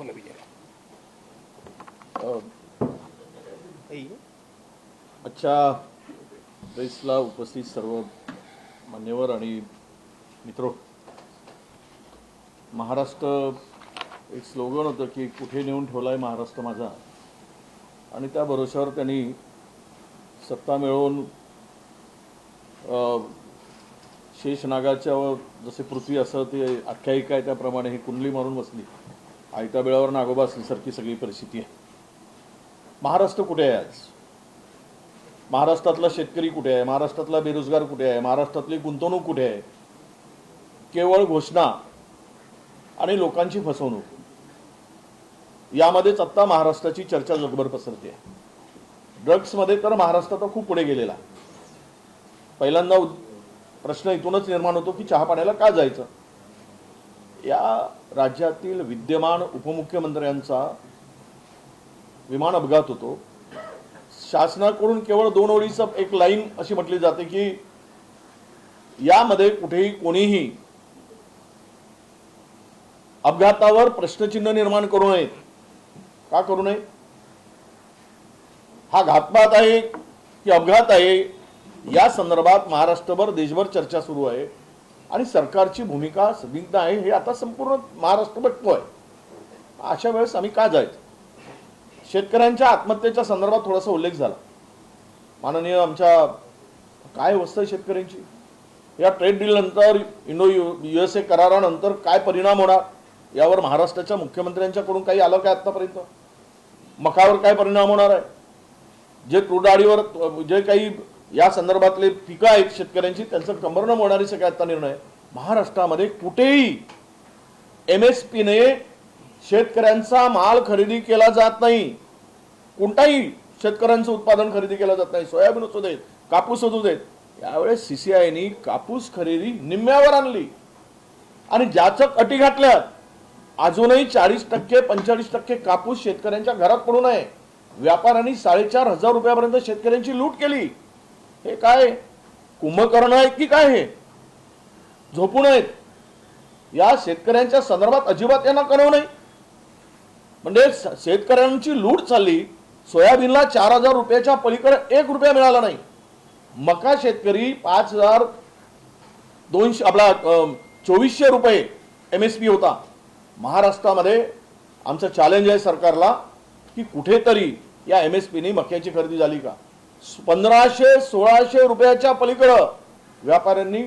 बोला विजय. आजच्या प्रेसला उपस्थित सर्व मान्यवर आणि मित्र, महाराष्ट्र एक स्लोगन होतं की कुठे नेऊन ठेवलाय महाराष्ट्र माझा, आणि त्या भरोश्यावर त्यांनी सत्ता मिळवून शेषनागाच्या जसे पृथ्वी असं ते आख्यायिका आहे त्याप्रमाणे ही कुंडली मारून बसली. आयत्या बिळावर नागोबा असल्यासारखी सगळी परिस्थिती आहे. महाराष्ट्र कुठे आहे आज? महाराष्ट्रातला शेतकरी कुठे आहे? महाराष्ट्रातला बेरोजगार कुठे आहे? महाराष्ट्रातली गुंतवणूक कुठे आहे? केवळ घोषणा आणि लोकांची फसवणूक यामध्येच आत्ता महाराष्ट्राची चर्चा जगभर पसरते. ड्रग्समध्ये तर महाराष्ट्र तर खूप पुढे गेलेला. पहिल्यांदा प्रश्न इथूनच निर्माण होतो की चहा पाण्याला का जायचं. या राज्यातील विद्यमान उपमुख्यमंत्र्यांचा विमान अपघात होतो. शासनाकडून केवळ 2 ओळीचा एक लाईन अशी म्हटली जाते की यामध्ये कुठेही कोणीही अपघातावर प्रश्नचिन्ह निर्माण करू नयेत. का करू नये? हा घातपात आहे की अपघात आहे या संदर्भात महाराष्ट्रभर देशभर चर्चा सुरू आहे आणि सरकारची भूमिका संदिग्ध आहे हे आता संपूर्ण महाराष्ट्र बघतोय. अशा वेळेस आम्ही का जायचं? शेतकऱ्यांच्या आत्महत्येच्या संदर्भात थोडासा उल्लेख झाला. माननीय आमच्या काय अवस्था आहे शेतकऱ्यांची? या ट्रेड डील नंतर इंडो USA करारानंतर काय परिणाम होणार यावर महाराष्ट्राच्या मुख्यमंत्र्यांच्याकडून काही आलं काय आतापर्यंत? मकावर काय परिणाम होणार आहे? जे क्रूड डाळीवर जे काही या संदर्भातले पिकं आहेत शेतकऱ्यांची त्यांचं कंबरनं मोडणारी सगळ्यात निर्णय. महाराष्ट्रामध्ये कुठेही MSP ने शेतकऱ्यांचा माल खरेदी केला जात नाही. कोणताही शेतकऱ्यांचं उत्पादन खरेदी केलं जात नाही. सोयाबीन असू देत, कापूस असू देत. यावेळेस CCIने कापूस खरेदी निम्म्यावर आणली आणि ज्याचं अटी घातल्यात अजूनही 40% 45% कापूस शेतकऱ्यांच्या घरात पडून आहे. व्यापाऱ्यांनी 4,500 रुपयापर्यंत शेतकऱ्यांची लूट केली. हे काय कुंभकर्ण आहेत की काय? हे झोपून आहेत. या शेतकऱ्यांच्या संदर्भात अजिबात यांना कळवू नाही. म्हणजे शेतकऱ्यांची लूट चालली. सोयाबीनला 4,000 रुपयाच्या पलीकडे 1 रुपया मिळाला नाही. मका शेतकरी 5,200 आपला 2,400 रुपये MSP होता. महाराष्ट्रामध्ये आमचं चॅलेंज आहे सरकारला की कुठेतरी या MSPने मक्याची खरेदी झाली का? 1,500-1,600 रुपयाच्या पलीकडं व्यापाऱ्यांनी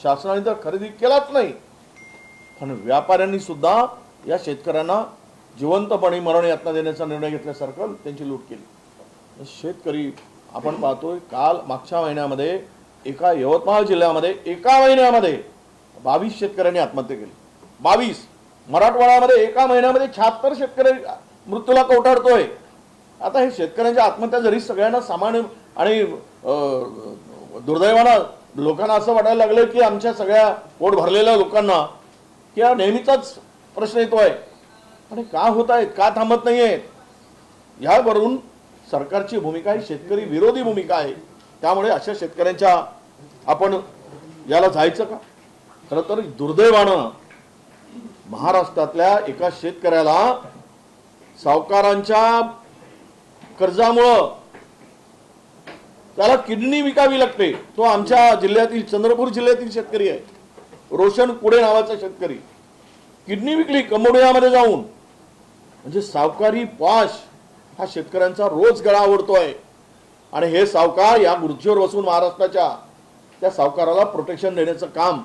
शासनाने तर खरेदी केलाच नाही. पण व्यापाऱ्यांनी सुद्धा या शेतकऱ्यांना जिवंतपणे मरण यातना देण्याचा निर्णय घेतल्यासारखं त्यांची लूट केली. शेतकरी आपण पाहतोय काल मागच्या महिन्यामध्ये एका यवतमाळ जिल्ह्यामध्ये एका महिन्यामध्ये 22 शेतकऱ्यांनी आत्महत्या केली. 22. मराठवाड्यामध्ये एका महिन्यामध्ये 76 शेतकरी मृत्यूला कवटाळतोय. आता हे शेतकऱ्यांच्या आत्महत्या जरी सगळ्यांना सामान्य आणि दुर्दैवानं लोकांना असं वाटायला लागलं की आमच्या सगळ्या पोट भरलेल्या लोकांना की हा नेहमीचाच प्रश्न येतोय आणि का होत आहेत, का थांबत नाही आहेत. यावरून सरकारची भूमिका ही शेतकरी विरोधी भूमिका आहे. त्यामुळे अशा शेतकऱ्यांच्या आपण याला जायचं का? खरं तर दुर्दैवानं महाराष्ट्रातल्या एका शेतकऱ्याला सावकारांच्या कर्जामुळं त्याला किडनी विकावी लागते. तो आमच्या जिल्ह्यातील चंद्रपूर जिल्ह्यातील शेतकरी आहे. रोशन कुडे नावाचा शेतकरी किडनी विकली कंबोडियामध्ये जाऊन. म्हणजे सावकारी पाश हा शेतकऱ्यांचा रोज गळा आवडतोय आणि हे सावकार या खुर्चीवर बसून महाराष्ट्राच्या त्या सावकाराला प्रोटेक्शन देण्याचं काम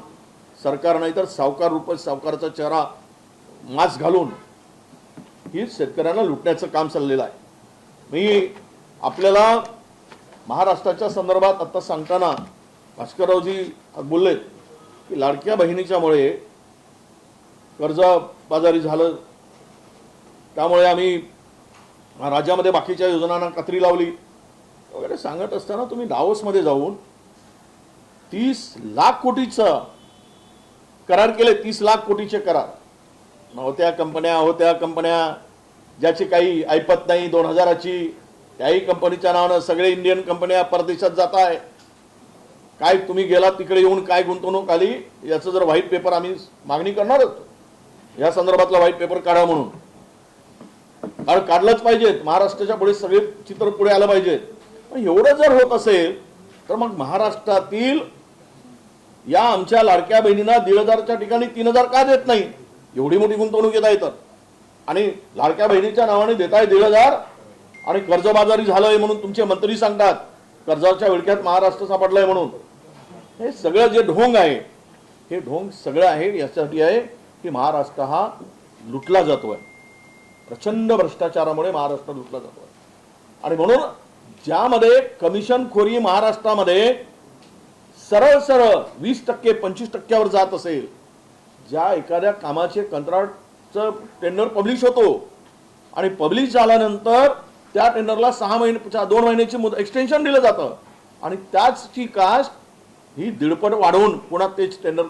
सरकार नाही तर सावकार रूप सावकाराचा चेहरा मास्क घालून ही शेतकऱ्यांना लुटण्याचं काम चाललेलं आहे. मी आपल्याला महाराष्ट्राच्या संदर्भात आता सांगताना भास्कररावजी बोलले की लाडक्या बहिणीच्यामुळे कर्जबाजारी झालं, त्यामुळे आम्ही राज्यामध्ये बाकीच्या योजनांना कात्री लावली वगैरे सांगत असताना तुम्ही दावोसमध्ये जाऊन 30 लाख कोटीचं करार केले. 30 लाख कोटीचे करार. होत्या कंपन्या ज्याची काही ऐपत नाही 2000ची त्याही कंपनीच्या नावानं सगळे इंडियन कंपन्या परदेशात जात आहे. काय तुम्ही गेला तिकडे येऊन काय गुंतवणूक आली याचं जर व्हाईट पेपर आम्ही मागणी करणार होतो. या संदर्भातला व्हाईट पेपर काढा म्हणून, कारण काढलंच पाहिजेत. महाराष्ट्राच्या पुढे सगळे चित्र पुढे आलं पाहिजेत. पण एवढं जर होत असेल तर मग महाराष्ट्रातील या आमच्या लाडक्या बहिणींना 1,500च्या ठिकाणी 3,000 का देत नाही? एवढी मोठी गुंतवणूक येत आहे तर, आणि लाडक्या बहिणीच्या नावाने देताय 1,500, आणि कर्जबाजारी झालंय म्हणून तुमचे मंत्री सांगतात कर्जाच्या विळख्यात महाराष्ट्र सापडलाय म्हणून. हे सगळं जे ढोंग आहे, हे ढोंग सगळं आहे यासाठी आहे की महाराष्ट्र हा लुटला जातोय. प्रचंड भ्रष्टाचारामुळे महाराष्ट्र लुटला जातोय. आणि म्हणून ज्यामध्ये कमिशनखोरी महाराष्ट्रामध्ये सरळ सरळ 20% 25%वर जात असेल, ज्या एखाद्या कामाचे कंत्राटचं टेंडर पब्लिश होतो आणि पब्लिश झाल्यानंतर त्या टेंडरला 2 महिन्याची एक्सटेन्शन दिलं जातं, आणि त्याची कास्ट ही 1.5 पट वाढवून पुन्हा तेच टेंडर